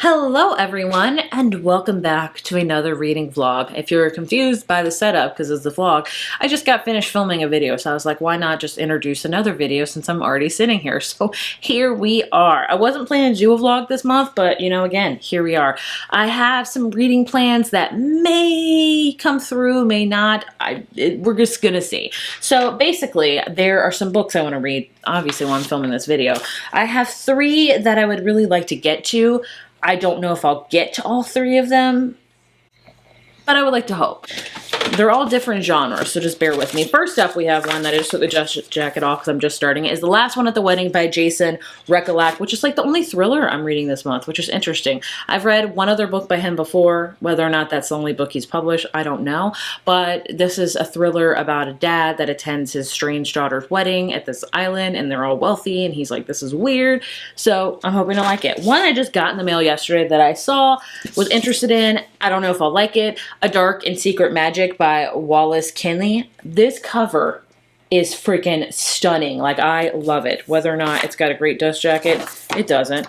Hello everyone and welcome back to another reading vlog. If you're confused by the setup because it's the vlog, I just got finished filming a video, so I was like, why not just introduce another video since I'm already sitting here? So here we are. I wasn't planning to do a vlog this month, but you know, again, here we are. I have some reading plans that may come through, may not. We're just gonna see. So basically, there are some books I want to read, obviously while I'm filming this video. I have 3 that I would really like to get to. I don't know if I'll get to all 3 of them, but I would like to hope. They're all different genres, so just bear with me. First up, we have one that I just took the jacket off because I'm just starting it. Is The Last One at the Wedding by Jason Recollect, which is like the only thriller I'm reading this month, which is interesting. I've read one other book by him before. Whether or not that's the only book he's published, I don't know. But this is a thriller about a dad that attends his strange daughter's wedding at this island, and they're all wealthy, and he's like, this is weird. So I'm hoping to like it. One I just got in the mail yesterday that I saw, was interested in. I don't know if I'll like it. A Dark and Secret Magic by Wallace Kinley. This cover is freaking stunning. Like, I love it. Whether or not it's got a great dust jacket, it doesn't.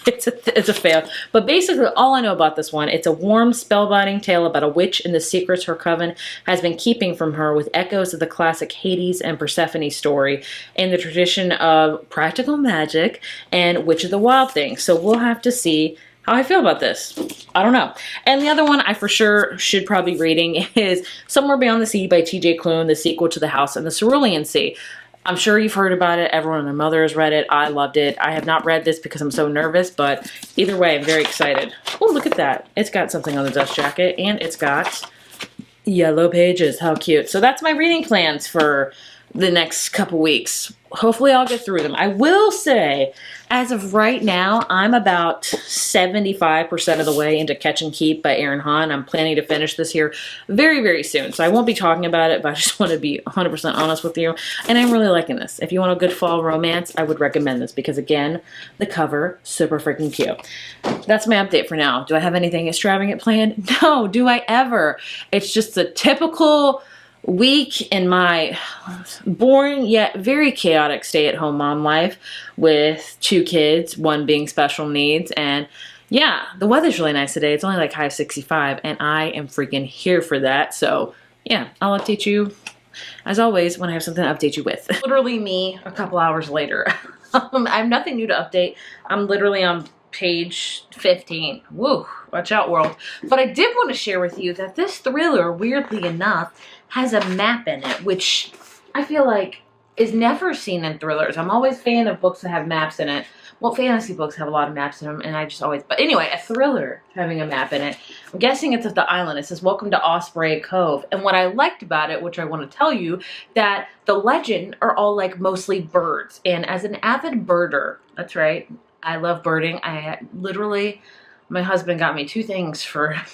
It's a fail. But basically, all I know about this one, it's a warm, spellbinding tale about a witch and the secrets her coven has been keeping from her, with echoes of the classic Hades and Persephone story in the tradition of practical magic and Witch of the Wild Thing. So we'll have to see how I feel about this. I don't know. And the other one I for sure should probably be reading is Somewhere Beyond the Sea by T.J. Klune, the sequel to The House in the Cerulean Sea. I'm sure you've heard about it. Everyone and their mother has read it. I loved it. I have not read this because I'm so nervous, but either way, I'm very excited. Oh, look at that. It's got something on the dust jacket, and it's got yellow pages. How cute. So that's my reading plans for the next couple weeks. Hopefully I'll get through them. I will say, as of right now, I'm about 75% of the way into Catch and Keep by Aaron Hahn. I'm planning to finish this here very, very soon. So I won't be talking about it, but I just want to be 100% honest with you. And I'm really liking this. If you want a good fall romance, I would recommend this because, again, the cover, super freaking cute. That's my update for now. Do I have anything extravagant planned? No, do I ever? It's just a typical week in my boring yet very chaotic stay-at-home mom life with 2 kids, one being special needs. And yeah, the weather's really nice today. It's only like high 65 and I am freaking here for that. So yeah, I'll update you as always when I have something to update you with. Literally me a couple hours later. I have nothing new to update. I'm literally on page 15. Woo, watch out, world. But I did want to share with you that this thriller, weirdly enough, has a map in it, which I feel like is never seen in thrillers. I'm always a fan of books that have maps in it. Well, fantasy books have a lot of maps in them, and I just always... But anyway, a thriller having a map in it. I'm guessing it's at the island. It says, Welcome to Osprey Cove. And what I liked about it, which I want to tell you, that the legend are all, like, mostly birds. And as an avid birder, that's right, I love birding. I literally... My husband got me 2 things for my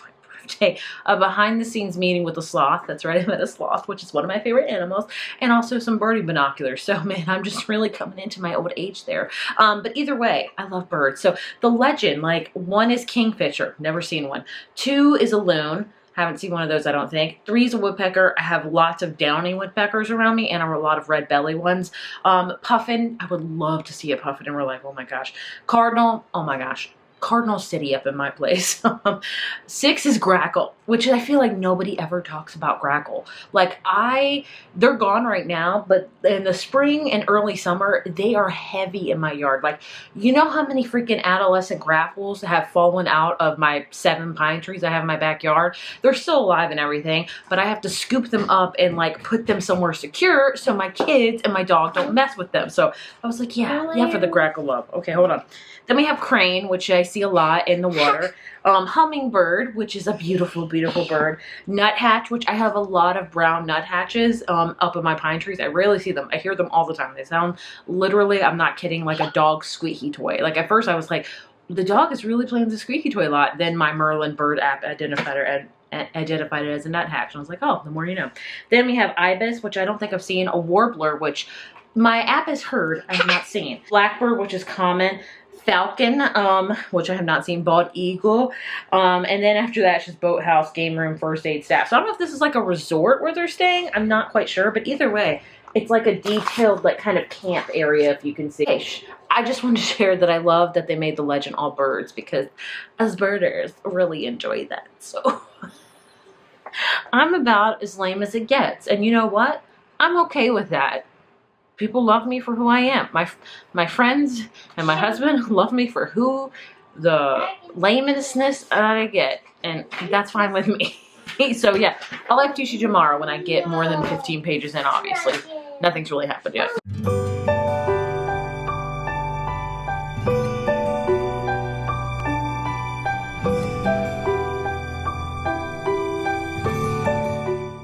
birthday. A behind-the-scenes meeting with a sloth. That's right, I met a sloth, which is one of my favorite animals. And also some birding binoculars. So, man, I'm just really coming into my old age there. But either way, I love birds. So, the legend, like, 1 is kingfisher. Never seen one. 2 is a loon. Haven't seen one of those, I don't think. 3 is a woodpecker. I have lots of downy woodpeckers around me, and a lot of red belly ones. Puffin, I would love to see a puffin in real life. Oh my gosh. Cardinal, oh my gosh. Cardinal City up in my place. 6 is grackle, which I feel like nobody ever talks about grackle. Like, they're gone right now, but in the spring and early summer, they are heavy in my yard. Like, you know how many freaking adolescent grackles have fallen out of my 7 pine trees I have in my backyard? They're still alive and everything, but I have to scoop them up and, like, put them somewhere secure so my kids and my dog don't mess with them. So I was like, yeah, for the grackle love. Okay, hold on. Then we have crane, which I see a lot in the water. Hummingbird, which is a beautiful, beautiful bird. Nuthatch, which I have a lot of brown nuthatches up in my pine trees. I rarely see them. I hear them all the time. They sound literally, I'm not kidding, like a dog's squeaky toy. Like, at first I was like, the dog is really playing the squeaky toy a lot. Then my Merlin bird app identified it as a nuthatch. And I was like, oh, the more you know. Then we have ibis, which I don't think I've seen. A warbler, which my app has heard, I have not seen. Blackbird, which is common. Falcon, which I have not seen. Bald eagle. And then after that, it's just boathouse, game room, first aid staff. So I don't know if this is like a resort where they're staying. I'm not quite sure. But either way, It's like a detailed, like, kind of camp area, if you can see. I just want to share that I love that they made the legend all birds, because us birders really enjoy that. So I'm about as lame as it gets. And you know what? I'm okay with that. People love me for who I am. My friends and my husband love me for who the lamenessness I get. And that's fine with me. So yeah, I'll update you tomorrow when I get more than 15 pages in, obviously. Nothing's really happened yet.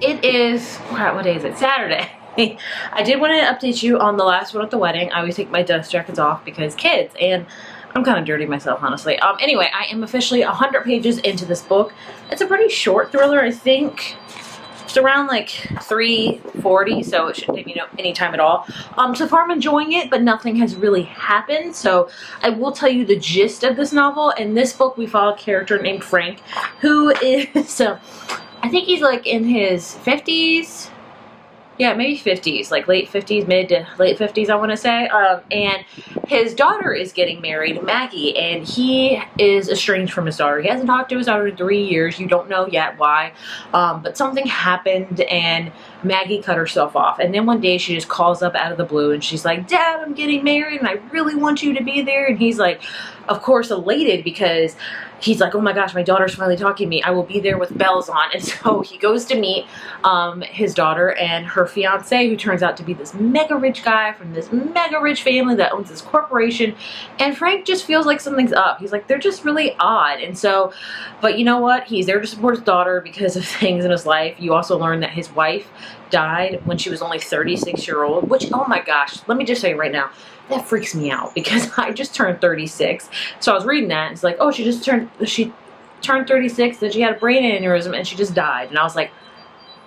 It is, what day is it? Saturday. I did want to update you on the last one at the wedding. I always take my dust jackets off because kids, and I'm kind of dirty myself, honestly. Anyway, I am officially 100 pages into this book. It's a pretty short thriller, I think. It's around like 340, so it shouldn't take me any time at all. So far I'm enjoying it, but nothing has really happened. So I will tell you the gist of this novel. In this book, we follow a character named Frank, who is, I think he's like in his 50s. Yeah, maybe 50s, like late 50s, mid to late 50s, I want to say. And his daughter is getting married, Maggie, and he is estranged from his daughter. He hasn't talked to his daughter in 3 years. You don't know yet why, but something happened, and Maggie cut herself off. And then one day she just calls up out of the blue, and she's like, "Dad, I'm getting married, and I really want you to be there." And he's like, of course, elated, because he's like, "Oh my gosh, my daughter's finally talking to me. I will be there with bells on." And so he goes to meet his daughter and her fiance, who turns out to be this mega rich guy from this mega rich family that owns this corporation. And Frank just feels like something's up. He's like, they're just really odd. And so, but you know what? He's there to support his daughter because of things in his life. You also learn that his wife died when she was only 36-year-old, which, oh my gosh, let me just say right now, that freaks me out, because I just turned 36. So I was reading that, and it's like, oh, she turned 36, then she had a brain aneurysm, and she just died. And I was like,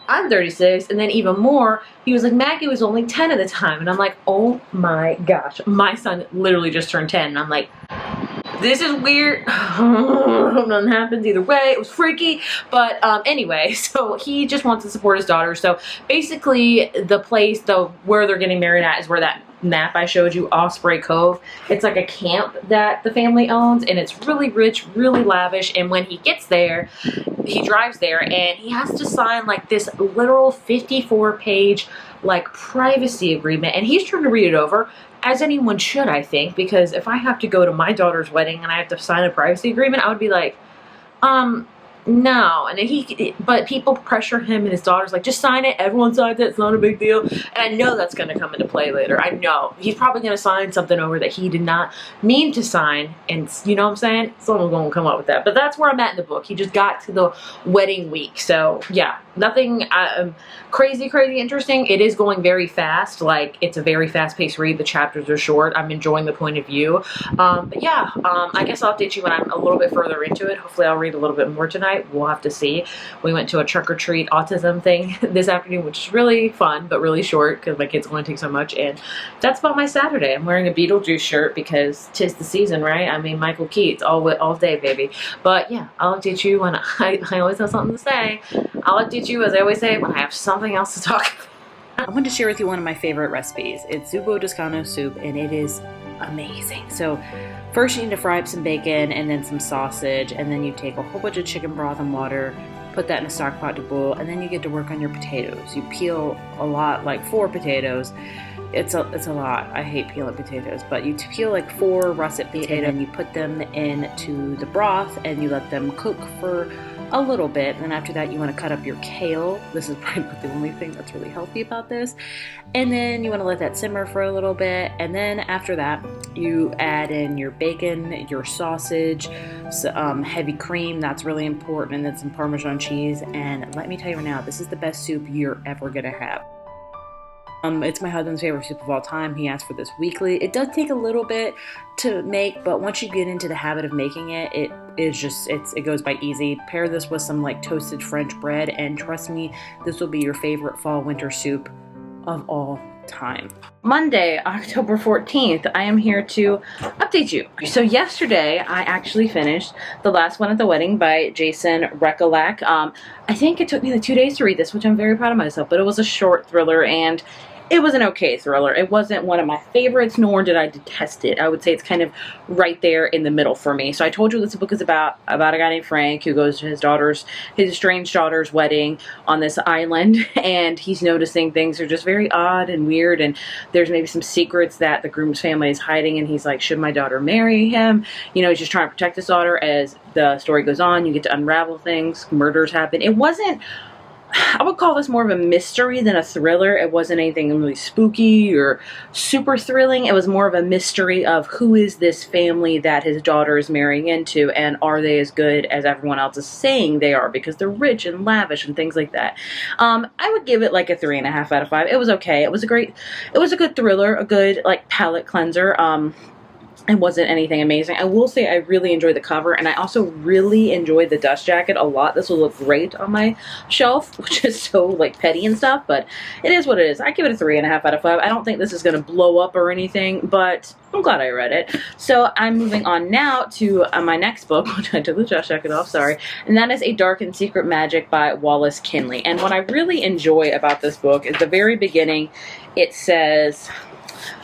I'm 36, and then even more, he was like, Maggie was only 10 at the time. And I'm like, oh my gosh, my son literally just turned 10. And I'm like, this is weird. I hope nothing happens either way. It was freaky. But anyway, so he just wants to support his daughter. So basically the place, where they're getting married at, is where that map I showed you, Osprey Cove. It's like a camp that the family owns, and it's really rich, really lavish. And when he gets there, he drives there, and he has to sign like this literal 54-page like privacy agreement. And he's trying to read it over, as anyone should, I think, because if I have to go to my daughter's wedding and I have to sign a privacy agreement, I would be like, no. And but people pressure him, and his daughter's like, just sign it. Everyone signs it. It's not a big deal. And I know that's going to come into play later. I know. He's probably going to sign something over that he did not mean to sign. And you know what I'm saying? Someone's going to come up with that. But that's where I'm at in the book. He just got to the wedding week. So yeah, nothing crazy interesting. It is going very fast. Like, it's a very fast-paced read. The chapters are short. I'm enjoying the point of view. But yeah, I guess I'll update you when I'm a little bit further into it. Hopefully I'll read a little bit more tonight. We'll have to see. We went to a trick-or-treat autism thing this afternoon, which is really fun, but really short because my kids only take so much. And that's about my Saturday. I'm wearing a Beetlejuice shirt because 'tis the season, right? I mean, Michael Keats all day, baby. But yeah, I'll update you when I always have something to say. I'll update you, as I always say, when I have something else to talk about. I wanted to share with you one of my favorite recipes. It's zubo Toscano soup, and it is amazing. So first you need to fry up some bacon and then some sausage, and then you take a whole bunch of chicken broth and water, put that in a stock pot to boil, and then you get to work on your potatoes. You peel a lot, like 4 potatoes. It's a lot. I hate peeling potatoes, but you peel like 4 russet potatoes, and you put them into the broth, and you let them cook for a little bit. And then after that, you want to cut up your kale. This is probably the only thing that's really healthy about this. And then you want to let that simmer for a little bit. And then after that, you add in your bacon, your sausage, heavy cream. That's really important. And then some Parmesan cheese. And let me tell you right now, this is the best soup you're ever going to have. It's my husband's favorite soup of all time. He asks for this weekly. It does take a little bit to make, but once you get into the habit of making it, it goes by easy. Pair this with some like toasted French bread, and trust me, this will be your favorite fall winter soup of all time. Monday, October 14th, I am here to update you. So yesterday, I actually finished The Last One at the Wedding by Jason Rekulak. I think it took me like 2 days to read this, which I'm very proud of myself, but it was a short thriller, and it was an okay thriller. It wasn't one of my favorites, nor did I detest it. I would say it's kind of right there in the middle for me. So I told you this book is about a guy named Frank who goes to his estranged daughter's wedding on this island, and he's noticing things are just very odd and weird, and there's maybe some secrets that the groom's family is hiding, and he's like, should my daughter marry him? You know, he's just trying to protect his daughter. As the story goes on, you get to unravel things, murders happen. It wasn't, I would call this more of a mystery than a thriller. It wasn't anything really spooky or super thrilling. It was more of a mystery of who is this family that his daughter is marrying into, and are they as good as everyone else is saying they are, because they're rich and lavish and things like that. I would give it like a 3.5 out of 5. It was okay. It was a good thriller, a good like palate cleanser. It wasn't anything amazing. I will say I really enjoyed the cover, and I also really enjoyed the dust jacket a lot. This will look great on my shelf, which is so like petty and stuff, but it is what it is. I give it a 3.5 out of 5. I don't think this is going to blow up or anything, but I'm glad I read it. So I'm moving on now to my next book, which I took the dust jacket off, sorry, and that is A Dark and Secret Magic by Wallace Kinley. And what I really enjoy about this book is the very beginning. It says...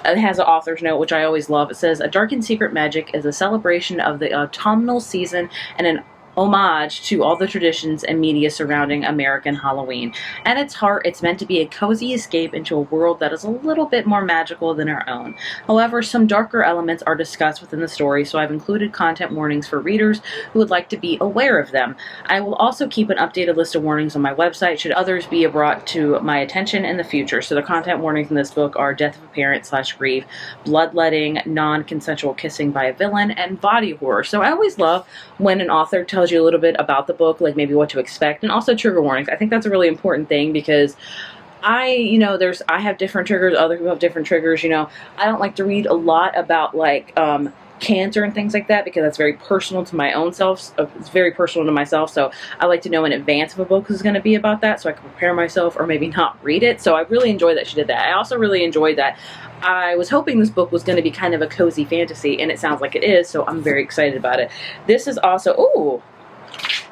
It has an author's note, which I always love. It says, A Dark and Secret Magic is a celebration of the autumnal season and an homage to all the traditions and media surrounding American Halloween. At its heart, it's meant to be a cozy escape into a world that is a little bit more magical than our own. However, some darker elements are discussed within the story, so I've included content warnings for readers who would like to be aware of them. I will also keep an updated list of warnings on my website should others be brought to my attention in the future. So the content warnings in this book are death of a parent / grief, bloodletting, non-consensual kissing by a villain, and body horror. So I always love when an author tells you a little bit about the book, like maybe what to expect, and also trigger warnings. I think that's a really important thing, because I have different triggers, other people have different triggers. I don't like to read a lot about like cancer and things like that, because that's very personal to my own self. It's very personal to myself, so I like to know in advance if a book is going to be about that, so I can prepare myself or maybe not read it. So I really enjoyed that she did that. I also really enjoyed that I was hoping this book was going to be kind of a cozy fantasy, and it sounds like it is, so I'm very excited about it. This is also, ooh,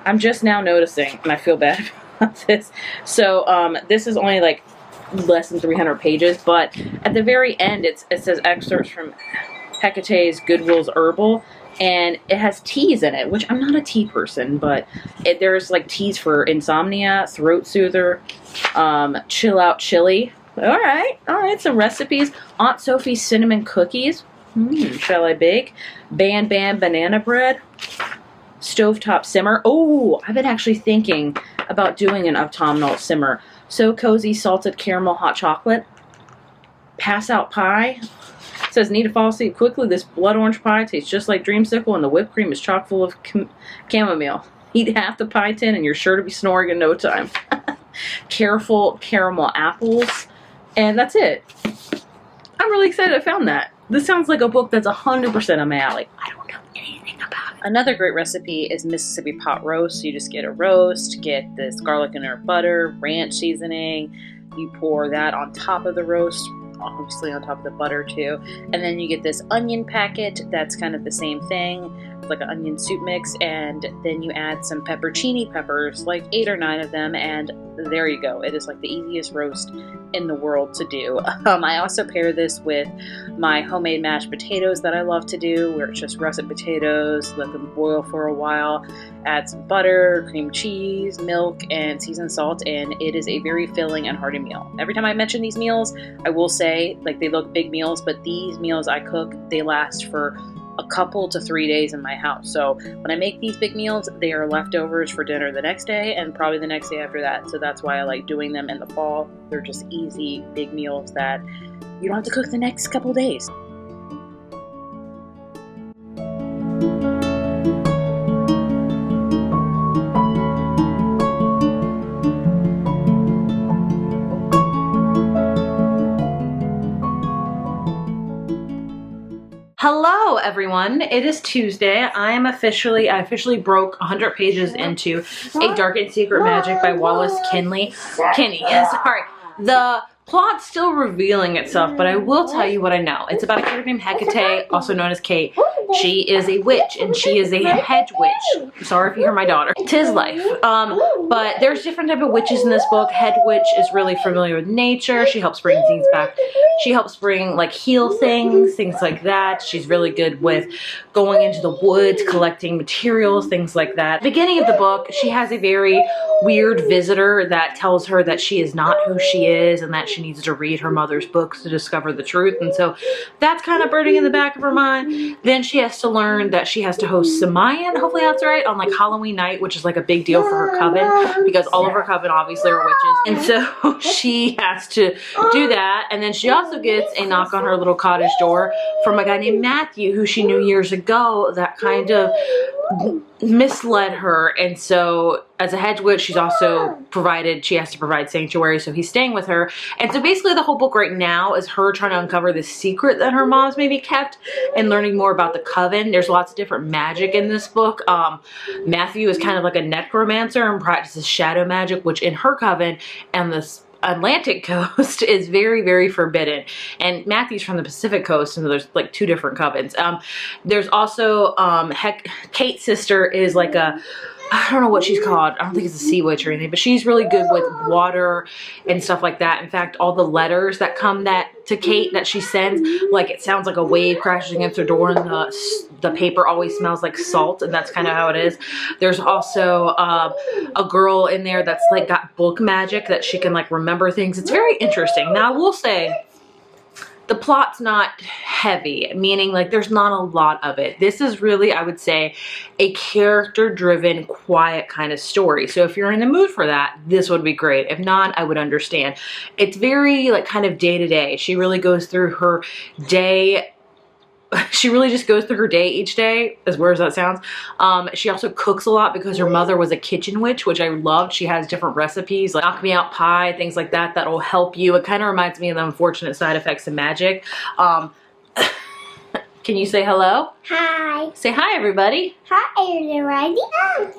I'm just now noticing, and I feel bad about this. So this is only like less than 300 pages, but at the very end it says excerpts from Hecate's Goodwill's Herbal, and it has teas in it, which I'm not a tea person, but there's like teas for insomnia, throat soother, chill out chili. All right, some recipes. Aunt Sophie's cinnamon cookies. Shall I bake? Ban banana bread. Stovetop simmer. Oh, I've been actually thinking about doing an autumnal simmer. So cozy salted caramel hot chocolate. Pass out pie. It says, need to fall asleep quickly. This blood orange pie tastes just like dreamsicle, and the whipped cream is chock full of chamomile. Eat half the pie tin and you're sure to be snoring in no time. Careful caramel apples. And that's it. I'm really excited I found that. This sounds like a book that's 100% on my alley. I don't know anything about it. Another great recipe is Mississippi pot roast. So you just get a roast, get this garlic and herb butter, ranch seasoning. You pour that on top of the roast, obviously on top of the butter too. And then you get this onion packet that's kind of the same thing, like an onion soup mix, and then you add some peppercini peppers, like 8 or 9 of them, and there you go. It is like the easiest roast in the world to do. I also pair this with my homemade mashed potatoes that I love to do, where it's just russet potatoes, let them boil for a while, add some butter, cream cheese, milk, and seasoned salt, and it is a very filling and hearty meal. Every time I mention these meals, I will say, like, they look big meals, but these meals I cook, they last for a couple to 3 days in my house. So when I make these big meals, they are leftovers for dinner the next day and probably the next day after that. So that's why I like doing them in the fall. They're just easy, big meals that you don't have to cook the next couple days. Hello everyone, it is Tuesday. I officially broke 100 pages into A Dark and Secret Magic by Wallace Kinley. Sorry. The plot's still revealing itself, but I will tell you what I know. It's about a character named Hecate, also known as Kate. She is a witch, and she is a hedge witch. Sorry if you hear my daughter. 'Tis life. But there's different type of witches in this book. Head witch is really familiar with nature. She helps bring things back. She helps bring, like, heal things like that. She's really good with going into the woods, collecting materials, things like that. Beginning of the book, she has a very weird visitor that tells her that she is not who she is and that she needs to read her mother's books to discover the truth. And so that's kind of burning in the back of her mind. Then she has to learn that she has to host Samayan, hopefully that's right, on like Halloween night, which is like a big deal for her coven because all of her coven obviously are witches. And so she has to do that. And then she also gets a knock on her little cottage door from a guy named Matthew who she knew years ago that kind of misled her. And so as a hedge witch, she has to provide sanctuary, so he's staying with her. And so basically the whole book right now is her trying to uncover the secret that her mom's maybe kept and learning more about the coven. There's lots of different magic in this book. Matthew is kind of like a necromancer and practices shadow magic, which in her coven and this Atlantic coast is very, very forbidden. And Matthew's from the Pacific coast, and so there's like two different covens. There's also Kate's sister is like I don't know what she's called. I don't think it's a sea witch or anything, but she's really good with water and stuff like that. In fact, all the letters that come to Kate that she sends, like it sounds like a wave crashing against her door, and the paper always smells like salt, and that's kind of how it is. There's also a girl in there that's like got book magic that she can like remember things. It's very interesting. Now, I will say, the plot's not heavy, meaning like there's not a lot of it. This is really, I would say, a character-driven, quiet kind of story. So if you're in the mood for that, this would be great. If not, I would understand. It's very like kind of day-to-day. She really goes through her day. She really just goes through her day each day, as weird as that sounds. She also cooks a lot because her mother was a kitchen witch, which I loved. She has different recipes, like knock me out pie, things like that, that'll help you. It kind of reminds me of the unfortunate side effects of magic. Can you say hello? Hi. Say hi, everybody. Hi, everybody.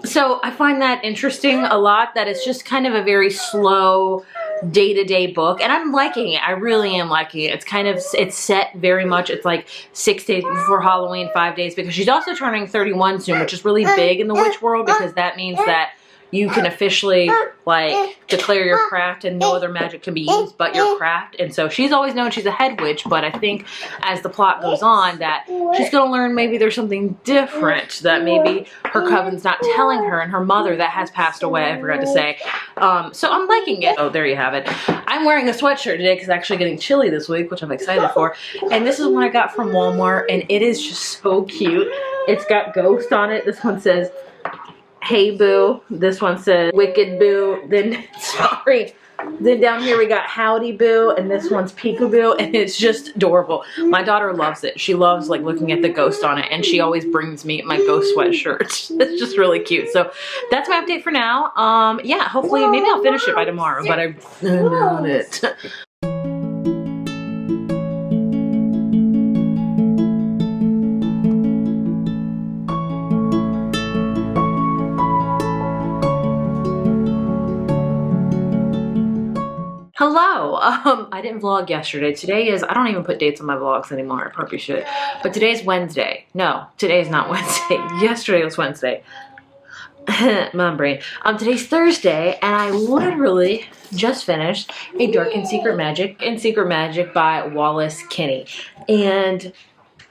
So I find that interesting a lot, that it's just kind of a very slow day-to-day book, and I'm liking it. I really am liking it. It's set very much, it's like 6 days before Halloween, 5 days, because she's also turning 31 soon, which is really big in the witch world, because that means that you can officially like declare your craft and no other magic can be used but your craft. And so she's always known she's a head witch, but I think as the plot goes on that she's going to learn maybe there's something different that maybe her coven's not telling her, and her mother that has passed away, I forgot to say. So I'm liking it. Oh, there you have it. I'm wearing a sweatshirt today because it's actually getting chilly this week, which I'm excited for. And this is one I got from Walmart, and it is just so cute. It's got ghost on it. This one says, "Hey Boo." This one says, "Wicked Boo." Then, sorry. Then down here we got "Howdy Boo," and this one's "Peekaboo," and it's just adorable. My daughter loves it. She loves like looking at the ghost on it, and she always brings me my ghost sweatshirt. It's just really cute. So that's my update for now. Yeah, hopefully maybe I'll finish it by tomorrow, but I doubt it. Hello. I didn't vlog yesterday. Today is, I don't even put dates on my vlogs anymore. I probably should. But today's Wednesday. No, today is not Wednesday. Yesterday was Wednesday. My brain. Today's Thursday, and I literally just finished A Dark and Secret Magic by Wallace Kinney. And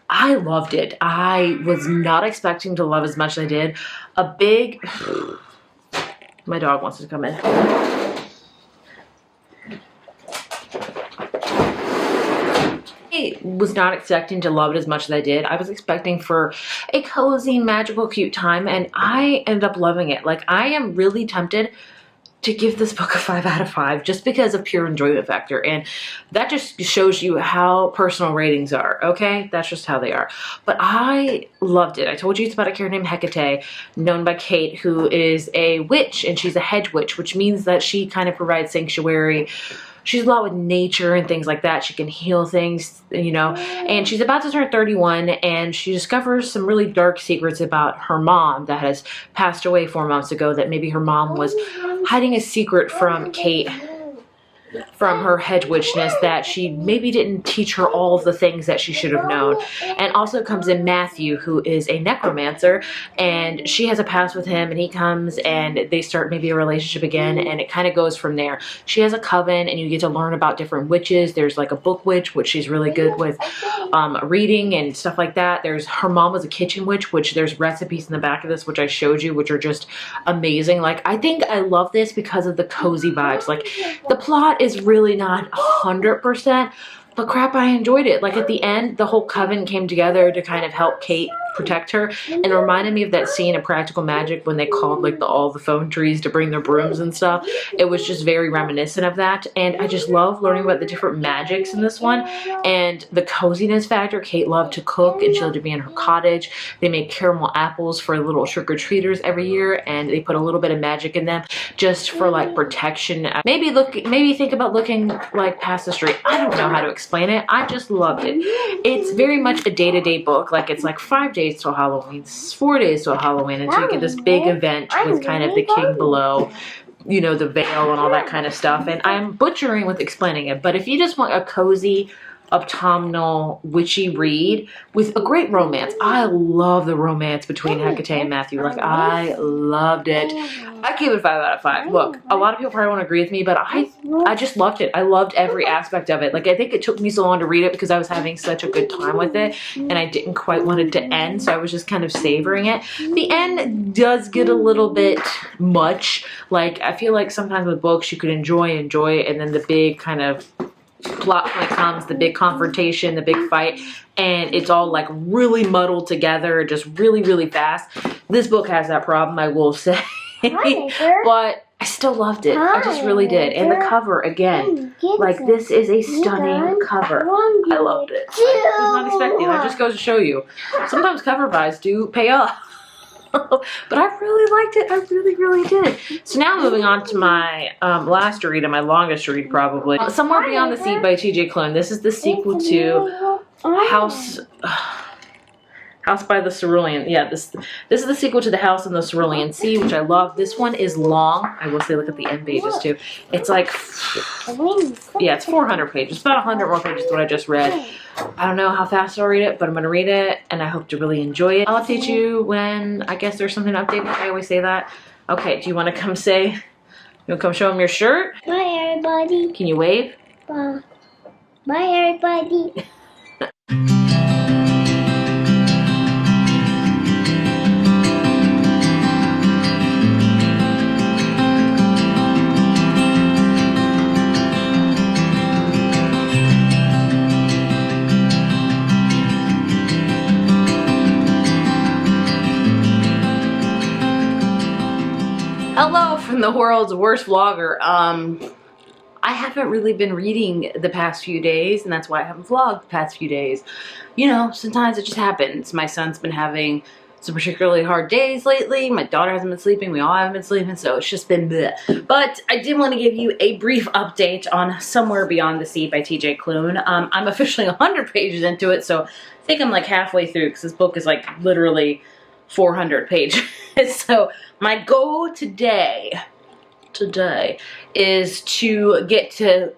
I loved it. I was not expecting to love as much as I did. My dog wants to come in. I was not expecting to love it as much as I did. I was expecting for a cozy, magical, cute time, and I ended up loving it. Like, I am really tempted to give this book a 5 out of 5 just because of pure enjoyment factor, and that just shows you how personal ratings are, okay? That's just how they are. But I loved it. I told you it's about a character named Hecate, known by Kate, who is a witch, and she's a hedge witch, which means that she kind of provides sanctuary. She's a lot with nature and things like that. She can heal things, you know, and she's about to turn 31, and she discovers some really dark secrets about her mom that has passed away 4 months ago, that maybe her mom was hiding a secret from Kate. from her head witchness that she maybe didn't teach her all of the things that she should have known. And also comes in Matthew, who is a necromancer, and she has a past with him, and he comes and they start maybe a relationship again, and it kind of goes from there. She has a coven, and you get to learn about different witches. There's like a book witch, which she's really good with reading and stuff like that. There's her mom was a kitchen witch, which there's recipes in the back of this, which I showed you, which are just amazing. Like, I think I love this because of the cozy vibes. Like, the plot is really not 100%, but crap, I enjoyed it. Like, at the end, the whole coven came together to kind of help Kate protect her, and it reminded me of that scene in Practical Magic when they called like all the phone trees to bring their brooms and stuff. It was just very reminiscent of that, and I just love learning about the different magics in this one, and the coziness factor. Kate loved to cook, and she loved to be in her cottage. They make caramel apples for little trick-or-treaters every year, and they put a little bit of magic in them just for like protection. Maybe think about looking like past the street. I don't know how to explain it. I just loved it. It's very much a day-to-day book. Like, it's like 5 days till Halloween, 4 days till Halloween, until you get this big event with kind of the king below, you know, the veil and all that kind of stuff. And I'm butchering with explaining it, but if you just want a cozy autumnal witchy read with a great romance. I love the romance between Hecate and Matthew. Like, I loved it. I gave it 5 out of 5. Look, a lot of people probably won't agree with me, but I just loved it. I loved every aspect of it. Like, I think it took me so long to read it because I was having such a good time with it, and I didn't quite want it to end, so I was just kind of savoring it. The end does get a little bit much. Like, I feel like sometimes with books you could enjoy, and then the big kind of plot point comes, the big confrontation, the big fight, and it's all like really muddled together, just really, really fast. This book has that problem, I will say. But I still loved it. I just really did. And the cover, again, like, this is a stunning cover. I loved it. I was not expecting. That just goes to show you. Sometimes cover buys do pay off. But I really liked it. I really, really did. So now moving on to my last read and my longest read, probably. Somewhere Beyond the Sea by T.J. Klune. This is the sequel to House by the Cerulean. Yeah, this is the sequel to The House in the Cerulean Sea, which I love. This one is long. I will say, look at the end pages too. It's like, yeah, it's 400 pages. About 100 more pages than what I just read. I don't know how fast I'll read it, but I'm going to read it, and I hope to really enjoy it. I'll update you when I guess there's something to update. I always say that. Okay, do you want to come say, you want to come show them your shirt? Bye, everybody. Can you wave? Bye, everybody. Hello from the world's worst vlogger. I haven't really been reading the past few days, and that's why I haven't vlogged the past few days. You know, sometimes it just happens. My son's been having some particularly hard days lately. My daughter hasn't been sleeping. We all haven't been sleeping, so it's just been bleh. But I did want to give you a brief update on Somewhere Beyond the Sea by T.J. Klune. I'm officially 100 pages into it, so I think I'm like halfway through, because this book is like literally 400 pages. So my goal today is to get to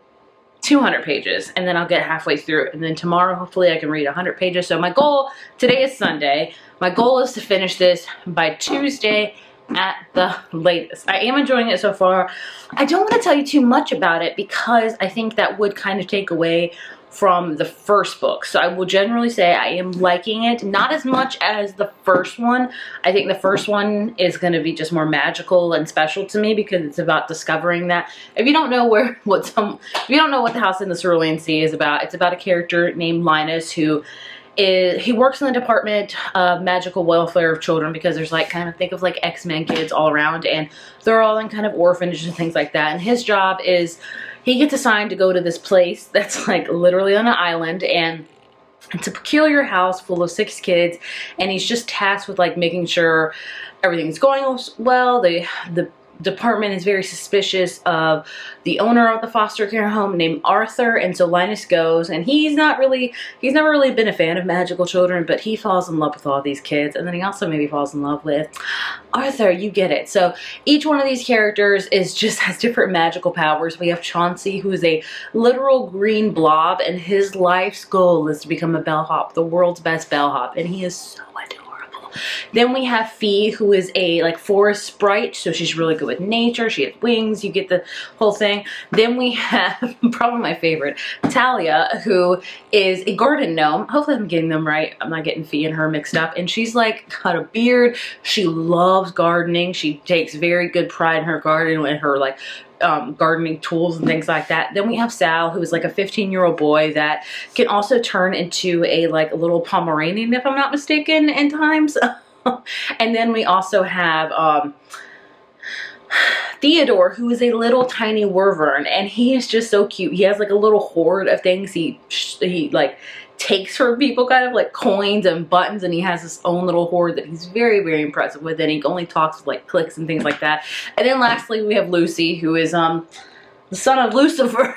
200 pages, and then I'll get halfway through, and then tomorrow hopefully I can read 100 pages. So my goal, today is Sunday, my goal is to finish this by Tuesday at the latest. I am enjoying it so far. I don't want to tell you too much about it because I think that would kind of take away from the first book. So I will generally say I am liking it, not as much as the first one. I think the first one is going to be just more magical and special to me because it's about discovering that. If you don't know what The House in the Cerulean Sea is about, it's about a character named Linus who he works in the Department of Magical Welfare of Children, because there's like, kind of think of like X-Men kids all around, and they're all in kind of orphanages and things like that. And his job is, he gets assigned to go to this place that's like literally on an island, and it's a peculiar house full of 6 kids, and he's just tasked with like making sure everything's going well. The department is very suspicious of the owner of the foster care home named Arthur, and so Linus goes, and he's never really been a fan of magical children, but he falls in love with all these kids, and then he also maybe falls in love with Arthur, you get it. So each one of these characters is just has different magical powers. We have Chauncey, who is a literal green blob, and his life's goal is to become a bellhop, the world's best bellhop, and he is so adorable. Then we have Fee, who is a like forest sprite, so she's really good with nature. She has wings, you get the whole thing. Then we have probably my favorite, Talia, who is a garden gnome. Hopefully I'm getting them right. I'm not getting Fee and her mixed up. And she's like got a beard. She loves gardening. She takes very good pride in her garden and her like gardening tools and things like that. Then we have Sal, who is like a 15-year-old boy that can also turn into a like a little Pomeranian, if I'm not mistaken, in times. And then we also have Theodore, who is a little tiny wyvern, and he is just so cute. He has like a little hoard of things he like takes from people, kind of like coins and buttons, and he has his own little hoard that he's very, very impressive with, and he only talks with like clicks and things like that. And then lastly, we have Lucy, who is the son of Lucifer.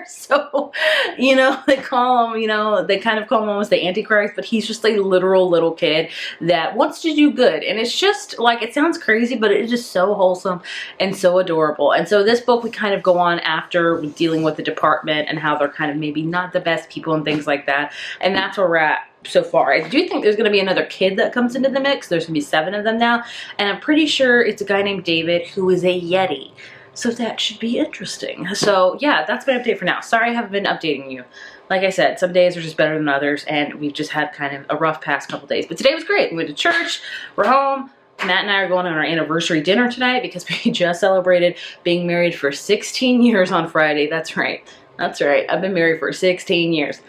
So, you know, they call him, you know, they kind of call him almost the Antichrist, but he's just a literal little kid that wants to do good. And it's just like, it sounds crazy, but it's just so wholesome and so adorable. And so this book, we kind of go on after dealing with the department and how they're kind of maybe not the best people and things like that. And that's where we're at so far. I do think there's going to be another kid that comes into the mix. There's going to be 7 of them now. And I'm pretty sure it's a guy named David who is a Yeti. So that should be interesting. So yeah, that's my update for now. Sorry I haven't been updating you. Like I said, some days are just better than others, and we've just had kind of a rough past couple days. But today was great. We went to church, we're home. Matt and I are going on our anniversary dinner tonight because we just celebrated being married for 16 years on Friday. That's right. That's right. I've been married for 16 years.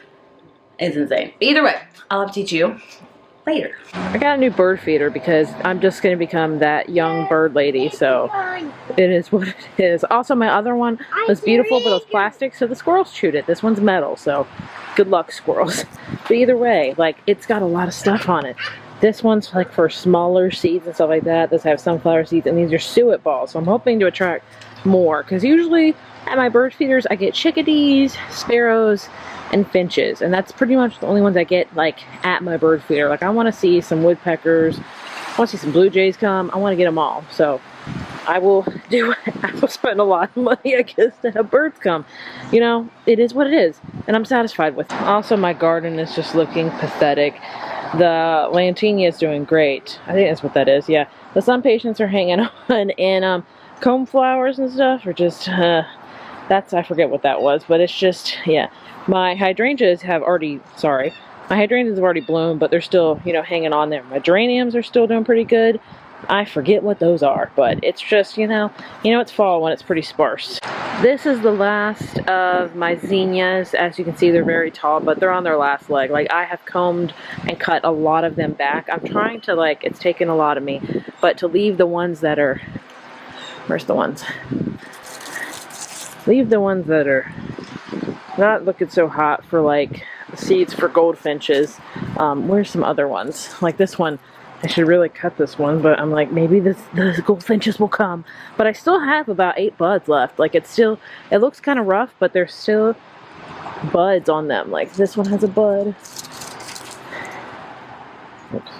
It's insane. But either way, I'll update you later. I got a new bird feeder because I'm just going to become that young bird lady, so it is what it is. Also, my other one was beautiful, but it was plastic, so the squirrels chewed it. This one's metal, so good luck, squirrels. But either way, like, it's got a lot of stuff on it. This one's like for smaller seeds and stuff like that. This has sunflower seeds, and these are suet balls, so I'm hoping to attract more, because usually at my bird feeders I get chickadees, sparrows, and finches, and that's pretty much the only ones I get like at my bird feeder. Like, I want to see some woodpeckers, I want to see some blue jays come, I want to get them all. So I will spend a lot of money, I guess, to have birds come. You know, it is what it is, and I'm satisfied with it. Also, my garden is just looking pathetic. The Lantenia is doing great. I think that's what that is, yeah. The sun patients are hanging on, and comb flowers and stuff are just, that's, I forget what that was, but it's just, yeah. My hydrangeas have already, my hydrangeas have already bloomed, but they're still, you know, hanging on there. My geraniums are still doing pretty good. I forget what those are, but it's just, you know, it's fall when it's pretty sparse. This is the last of my zinnias. As you can see, they're very tall, but they're on their last leg. Like, I have combed and cut a lot of them back. I'm trying to, like, it's taken a lot of me, but to leave the ones that are, where's the ones? Leave the ones that are not looking so hot for like seeds for goldfinches. Where's some other ones? Like this one, I should really cut this one, but I'm like, maybe the goldfinches will come. But I still have about 8 buds left. Like, it's still, it looks kind of rough, but there's still buds on them. Like, this one has a bud. Oops.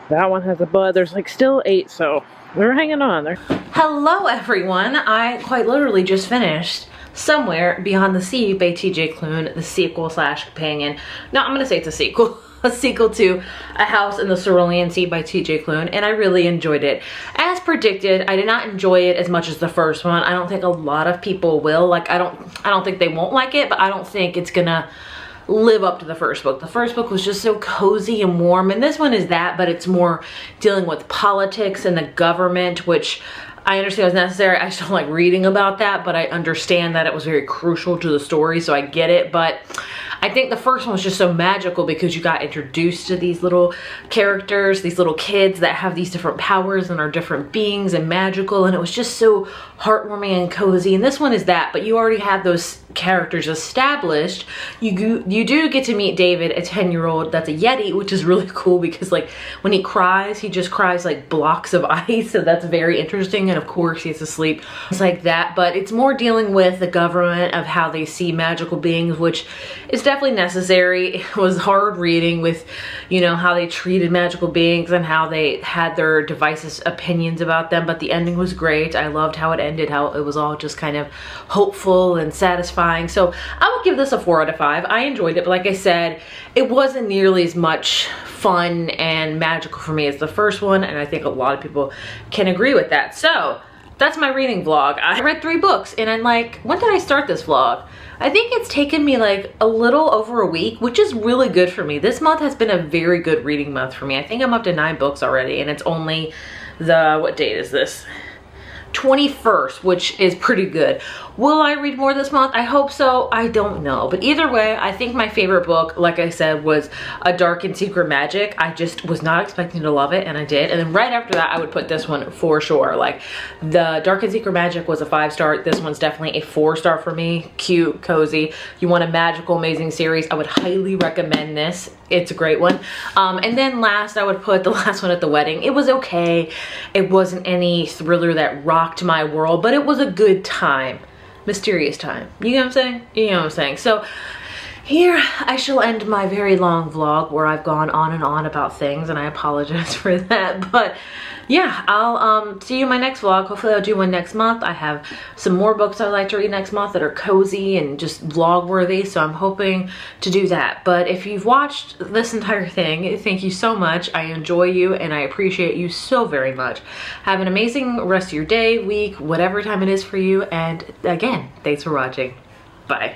That one has a bud. There's like still 8, so we're hanging on there. Hello everyone, I quite literally just finished Somewhere Beyond the Sea by T.J. Klune, the sequel slash companion. No, I'm gonna say it's a sequel. A sequel to A House in the Cerulean Sea by T.J. Klune, and I really enjoyed it. As predicted, I did not enjoy it as much as the first one. I don't think a lot of people will. Like, I don't think they won't like it, but I don't think it's gonna live up to the first book. The first book was just so cozy and warm, and this one is that, but it's more dealing with politics and the government, which I understand was necessary. I just don't like reading about that, but I understand that it was very crucial to the story, so I get it. But I think the first one was just so magical because you got introduced to these little characters, these little kids that have these different powers and are different beings and magical, and it was just so heartwarming and cozy. And this one is that, but you already have those characters established. You do get to meet David, a 10-year-old that's a Yeti, which is really cool because, like, when he cries, he just cries like blocks of ice, so that's very interesting and of course he's asleep. It's like that, but it's more dealing with the government of how they see magical beings, which is definitely necessary. It was hard reading with, you know, how they treated magical beings and how they had their divisive opinions about them, but the ending was great. I loved how it ended, how it was all just kind of hopeful and satisfying. So I would give this a 4 out of 5. I enjoyed it, but like I said, it wasn't nearly as much fun and magical for me as the first one, and I think a lot of people can agree with that. So that's my reading vlog. I read 3 books, and I'm like, when did I start this vlog? I think it's taken me like a little over a week, which is really good for me. This month has been a very good reading month for me. I think I'm up to 9 books already, and it's only the, what date is this? 21st, which is pretty good. Will I read more this month? I hope so. I don't know. But either way, I think my favorite book, like I said, was A Dark and Secret Magic. I just was not expecting to love it, and I did. And then right after that, I would put this one for sure. Like, the Dark and Secret Magic was a 5-star. This one's definitely a 4-star for me. Cute, cozy. You want a magical, amazing series, I would highly recommend this. It's a great one. And then last, I would put the last one, At the Wedding. It was okay. It wasn't any thriller that rocked my world, but it was a good time. Mysterious time. You know what I'm saying? You know what I'm saying. So here I shall end my very long vlog where I've gone on and on about things, and I apologize for that. But yeah, I'll see you in my next vlog. Hopefully I'll do one next month. I have some more books I'd like to read next month that are cozy and just vlog worthy, so I'm hoping to do that. But if you've watched this entire thing, thank you so much. I enjoy you and I appreciate you so very much. Have an amazing rest of your day, week, whatever time it is for you, and again, thanks for watching. Bye.